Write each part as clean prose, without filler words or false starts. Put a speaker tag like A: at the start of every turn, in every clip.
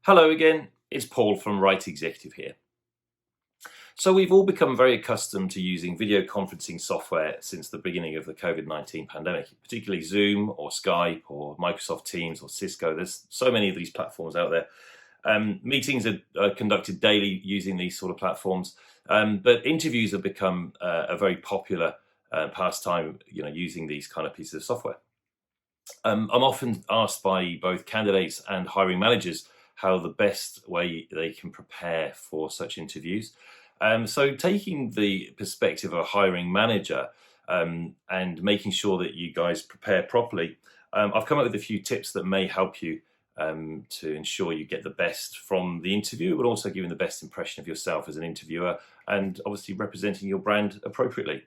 A: Hello again, it's Paul from Wright Executive here. So we've all become very accustomed to using video conferencing software since the beginning of the COVID-19 pandemic, particularly Zoom or Skype or Microsoft Teams or Cisco. There's so many of these platforms out there. Meetings are conducted daily using these sort of platforms, but interviews have become a very popular pastime, using these kind of pieces of software. I'm often asked by both candidates and hiring managers how the best way they can prepare for such interviews. So taking the perspective of a hiring manager and making sure that you guys prepare properly, I've come up with a few tips that may help you to ensure you get the best from the interview, but also giving the best impression of yourself as an interviewer and obviously representing your brand appropriately.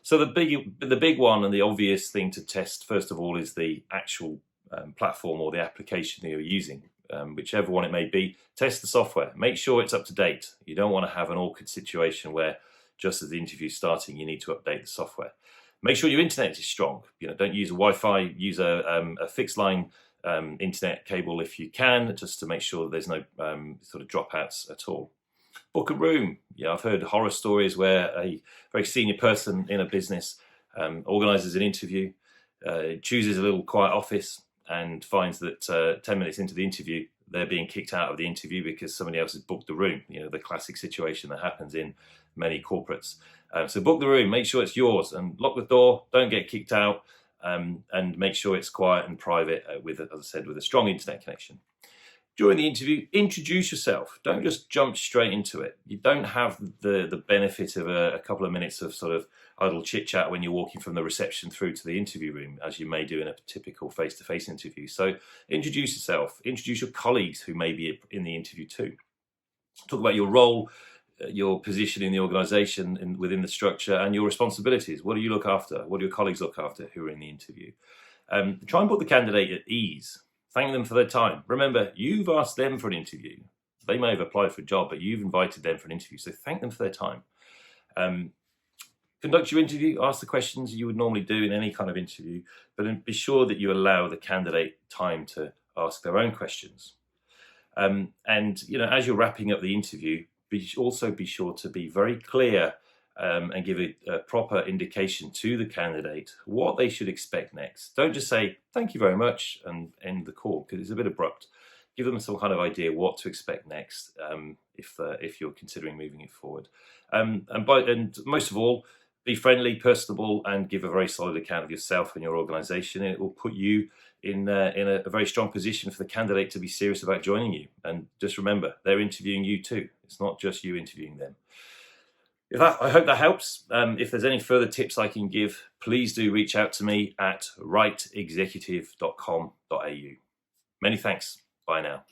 A: So the big one and the obvious thing to test first of all is the actual platform or the application that you're using, whichever one it may be. Test the software. Make sure it's up to date. You don't want to have an awkward situation where just as the interview's starting, you need to update the software. Make sure your internet is strong. Don't use a Wi-Fi. Use a fixed line internet cable if you can, just to make sure that there's no sort of dropouts at all. Book a room. I've heard horror stories where a very senior person in a business organises an interview, chooses a little quiet office, and finds that 10 minutes into the interview, they're being kicked out of the interview because somebody else has booked the room. The classic situation that happens in many corporates. So book the room, make sure it's yours, and lock the door. Don't get kicked out, and make sure it's quiet and private with, as I said, with a strong internet connection. During the interview, introduce yourself. Don't just jump straight into it. You don't have the benefit of a couple of minutes of sort of idle chit-chat when you're walking from the reception through to the interview room, as you may do in a typical face-to-face interview. So introduce yourself. Introduce your colleagues who may be in the interview too. Talk about your role, your position in the organisation and within the structure, and your responsibilities. What do you look after? What do your colleagues look after who are in the interview? Try and put the candidate at ease. Thank them for their time. Remember, you've asked them for an interview. They may have applied for a job, but you've invited them for an interview. So thank them for their time. Conduct your interview, ask the questions you would normally do in any kind of interview, but then be sure that you allow the candidate time to ask their own questions. And as you're wrapping up the interview, also be sure to be very clear and give a proper indication to the candidate what they should expect next. Don't just say, thank you very much, and end the call, because it's a bit abrupt. Give them some kind of idea what to expect next if you're considering moving it forward. And most of all, be friendly, personable, and give a very solid account of yourself and your organisation. It will put you in a very strong position for the candidate to be serious about joining you. And just remember, they're interviewing you too. It's not just you interviewing them. I hope that helps. If there's any further tips I can give, please do reach out to me at wrightexecutive.com.au. Many thanks. Bye now.